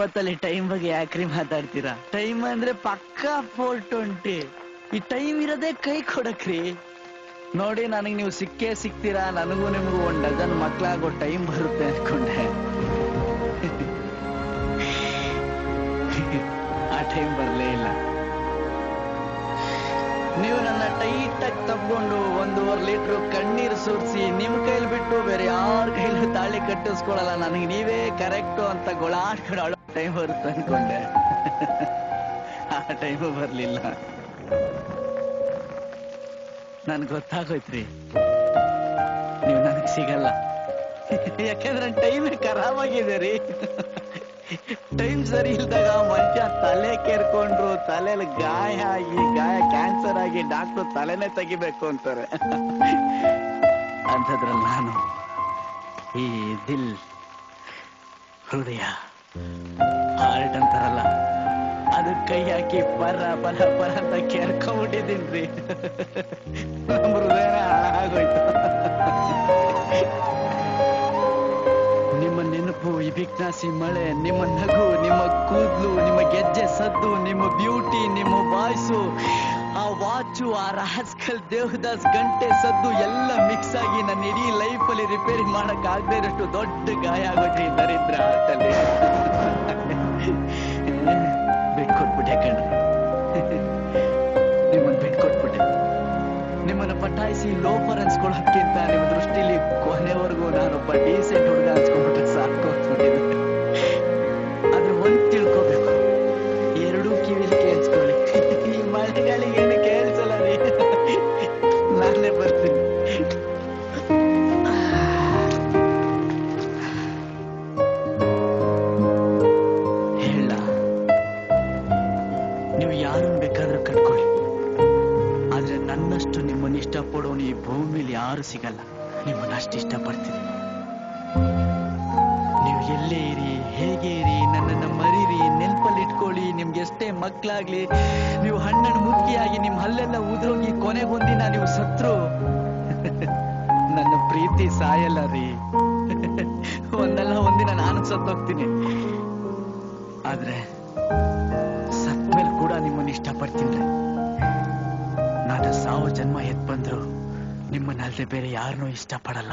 ಇಷ್ಟೊತ್ತಲ್ಲಿ ಟೈಮ್ ಬಗ್ಗೆ ಯಾಕ್ರಿ ಮಾತಾಡ್ತೀರಾ? ಟೈಮ್ ಅಂದ್ರೆ ಪಕ್ಕಾ 4:20. ಈ ಟೈಮ್ ಇರೋದೇ ಕೈ ಕೊಡಕ್ರಿ. ನೋಡಿ, ನನಗೆ ನೀವು ಸಿಕ್ಕೇ ಸಿಗ್ತೀರಾ. ನನಗೂ ನಿಮಗೂ 1 ಡಜನ್ ಮಕ್ಳಾಗೋ ಟೈಮ್ ಬರುತ್ತೆ ಅನ್ಕೊಂಡೆ. ಆ ಟೈಮ್ ಬರ್ಲೇ ಇಲ್ಲ. ನೀವು ನನ್ನ ಟೈಟ್ ಆಗಿ ತಗೊಂಡು 1.5 ಲೀಟರ್ ಕಣ್ಣೀರು ಸುರಿಸಿ ನಿಮ್ ಕೈಲಿ ಬಿಟ್ಟು ಬೇರೆ ಯಾರ ಕೈಲೂ ತಾಳಿ ಕಟ್ಟಿಸ್ಕೊಳಲ್ಲ. ನನಗೆ ನೀವೇ ಕರೆಕ್ಟು ಅಂತ ಗೊಳಾಡ್ಕೊಂಡು ಆಡೋ ಟೈಮ್ ಬರುತ್ತೆ ಅನ್ಕೊಂಡೆ. ಆ ಟೈಮು ಬರ್ಲಿಲ್ಲ. ನನ್ಗೆ ಗೊತ್ತಾಗೋಯ್ತ್ರಿ, ನೀವು ನನಗ್ ಸಿಗಲ್ಲ. ಯಾಕಂದ್ರೆ ಟೈಮೇ ಖರಾಬ್ ಆಗಿದೆ ರೀ. ಟೈಮ್ ಸರಿ ಇಲ್ದಾಗ ಮನುಷ್ಯ ತಲೆ ಕೇರ್ಕೊಂಡ್ರು, ತಲೆಯಲ್ಲಿ ಗಾಯ ಕ್ಯಾನ್ಸರ್ ಆಗಿ ಡಾಕ್ಟರ್ ತಲೆನೇ ತೆಗಿಬೇಕು ಅಂತಾರೆ. ಅಂಥದ್ರಲ್ಲಿ ನಾನು ಈ ದಿಲ್, ಹೃದಯ, ಹಾರ್ಟ್ ಅಂತಾರಲ್ಲ, ಅದು ಕೈ ಹಾಕಿ ಪರ ಅಂತ ಕೇರ್ಕೊಂಡ್ಬಿಟ್ಟಿದ್ದೀನ್ರಿ. ನಮ್ಮ ಹೃದಯನ ಹಾಳಾಗೋಯ್ತು. ನಿಮ್ಮ ನೆನಪು, ಈ ಬಿಕ್ನಾಸಿ ಮಳೆ, ನಿಮ್ಮ ನಗು, ನಿಮ್ಮ ಕೂದಲು, ನಿಮ್ಮ ಗೆಜ್ಜೆ ಸದ್ದು, ನಿಮ್ಮ ಬ್ಯೂಟಿ, ನಿಮ್ಮ ವಾಯ್ಸು, ಆ ವಾಚು, ಆ ರಾಸ್ಕಲ್ ದೇವದಾಸ್ ಗಂಟೆ ಸದ್ದು ಎಲ್ಲ ಮಿಕ್ಸ್ ಆಗಿ ನನ್ನ ಇಡೀ ಲೈಫಲ್ಲಿ ರಿಪೇರಿ ಮಾಡಕ್ ಆಗದೆ ಇರೋಷ್ಟು ದೊಡ್ಡ ಗಾಯ ಆಗೋದ್ರಿ ದರಿದ್ರ ಆಟಲ್ಲಿ. ಬಿಟ್ಕೊಟ್ಬಿಟ್ಟೆ ಕಣ್ರಿ, ನಿಮ್ಮನ್ನು ಬಿಟ್ಕೊಟ್ಬಿಟ್ಟೆ. ನಿಮ್ಮನ್ನು ಪಟಾಯಿಸಿ ಲೋಫರ್ ಅನ್ಸ್ಕೊಳ್ಳೋಕ್ಕಿಂತ ನಿಮ್ಮ ದೃಷ್ಟಿಲಿ ಕೊನೆವರೆಗೂ ನಾನೊಬ್ಬ ಡೀಸೆಂಟ್ ಹುಡುಗ ಅನ್ಸ್ಕೊಂಡ್ಬಿಟ್ರೆ ಸಾಕು ಅನ್ಸ್ಬಿಟ್ಟಿದ್ದೆ. ಆದ್ರೆ ಒಂದ್ ತಿಳ್ಕೋಬೇಕು, ಎರಡೂ ಕಿವಿಲಿ ಕೇಳಿಸ್ಕೊಳ್ಳಿ. ಈ ಮಳೆಗಳಿಗೆ ಏನು ಕೇಳಿಸಲ್ಲ ರೀ. ನಾನೇ ಬರ್ತೀನಿ. ಹೇಳ, ನೀವು ಯಾರನ್ನ ಬೇಕಾದ್ರೂ ಕಟ್ಕೊಳ್ಳಿ, ಆದ್ರೆ ನನ್ನಷ್ಟು ನಿಮ್ಮನ್ನ ಇಷ್ಟಪಡೋನು ಈ ಭೂಮಿಲಿ ಯಾರು ಸಿಗಲ್ಲ. ನಿಮ್ಮನ್ನ ಅಷ್ಟು ಇಷ್ಟಪಡ್ತೀನಿ. ನೀವು ಎಲ್ಲೇ ಇರಿ, ಹೇಗೆ ಇರಿ, ನನ್ನನ್ನು ಮರೀರಿ, ನೆನಪಲ್ಲಿ ಇಟ್ಕೊಳ್ಳಿ. ನಿಮ್ಗೆ ಎಷ್ಟೇ ಮಕ್ಕಳಾಗ್ಲಿ, ನೀವು ಹಣ್ಣನ್ನು ಮುಕ್ಕಿಯಾಗಿ ನಿಮ್ ಹಲ್ಲೆಲ್ಲ ಉದುರೋಗಿ ಕೊನೆಗೊಂದಿನ ನೀವು ಸತ್ರು ನನ್ನ ಪ್ರೀತಿ ಸಾಯಲ್ಲ ರೀ. ಒಂದಲ್ಲ ಒಂದಿನ ನಾನು ಸತ್ತೋಗ್ತೀನಿ. ಆದ್ರೆ ಸತ್ಮೇಲೆ ಕೂಡ ನಿಮ್ಮನ್ನ ಇಷ್ಟಪಡ್ತೀನಿ. ನಾನು ಸಾವು ಜನ್ಮ ಎತ್ ಬಂದ್ರು ನಿಮ್ಮನ್ನಲ್ದೆ ಬೇರೆ ಯಾರನ್ನೂ ಇಷ್ಟಪಡಲ್ಲ.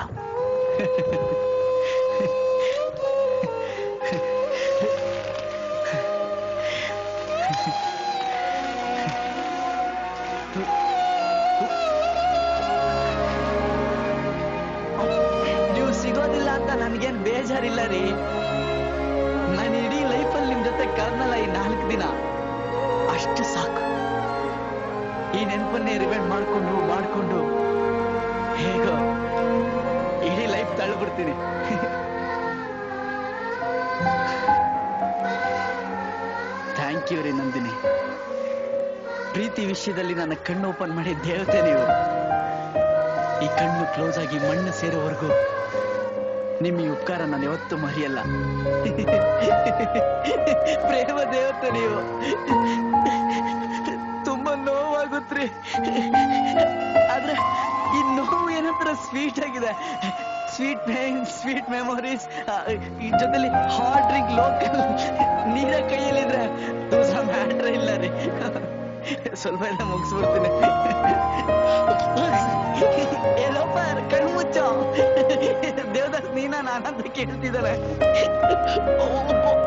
ನೀವು ಸಿಗೋದಿಲ್ಲ ಅಂತ ನನ್ಗೇನ್ ಬೇಜಾರಿಲ್ಲ ರೀ. ನಾನು ಇಡೀ ಲೈಫಲ್ಲಿ ನಿಮ್ ಜೊತೆ ಕರ್ನಲ್ಲ ಈ 4 ದಿನ, ಅಷ್ಟು ಸಾಕು. ಈ ನೆನಪನ್ನೇ ರಿವೈಂಡ್ ಮಾಡ್ಕೊಂಡು ಹೇಗೋ ಇಡೀ ಲೈಫ್ ತಳ್ಳಿಬಿಡ್ತೀನಿ. ಥ್ಯಾಂಕ್ ಯು ರೀ ನಂದಿನಿ. ಪ್ರೀತಿ ವಿಷಯದಲ್ಲಿ ನನ್ನ ಕಣ್ಣು ಓಪನ್ ಮಾಡಿ ದೇವತೆ ನೀವು. ಈ ಕಣ್ಣು ಕ್ಲೋಸ್ ಆಗಿ ಮಣ್ಣು ಸೇರೋವರೆಗೂ ನಿಮ್ಮ ಈ ಉಪಕಾರ ನಾನು ಯಾವತ್ತೂ ಮರೆಯಲ್ಲ. ಪ್ರೇಮ ದೇವತೆ ನೀವು. ತುಂಬಾ ನೋವಾಗುತ್ತ್ರಿ, ಆದ್ರೆ ಈ ನೋವು ಏನಂತರ ಸ್ವೀಟ್ ಆಗಿದೆ. ಸ್ವೀಟ್ ಪೇನ್, ಸ್ವೀಟ್ ಮೆಮೊರೀಸ್, ಈ ಜೊತೆಲಿ ಹಾಟ್ ಡ್ರಿಂಕ್, ಲೋಕಲ್ ನೀರ ಕೈಯಲ್ಲಿದ್ರೆ ದೂಸರ ಮ್ಯಾಟ್ರ್ ಇಲ್ಲ ರೀ. ಸ್ವಲ್ಪ ಎಲ್ಲ ಮುಗಿಸ್ಬಿಡ್ತೀನಿ. ಎಲ್ಲೋಪರ್ ಕಣ್ಣು ಮುಚ್ಚೋ. ದೇವದಾಸ್ ನೀನಾ ನಾನಂತ ಕೇಳ್ತಿದ್ದಾರೆ.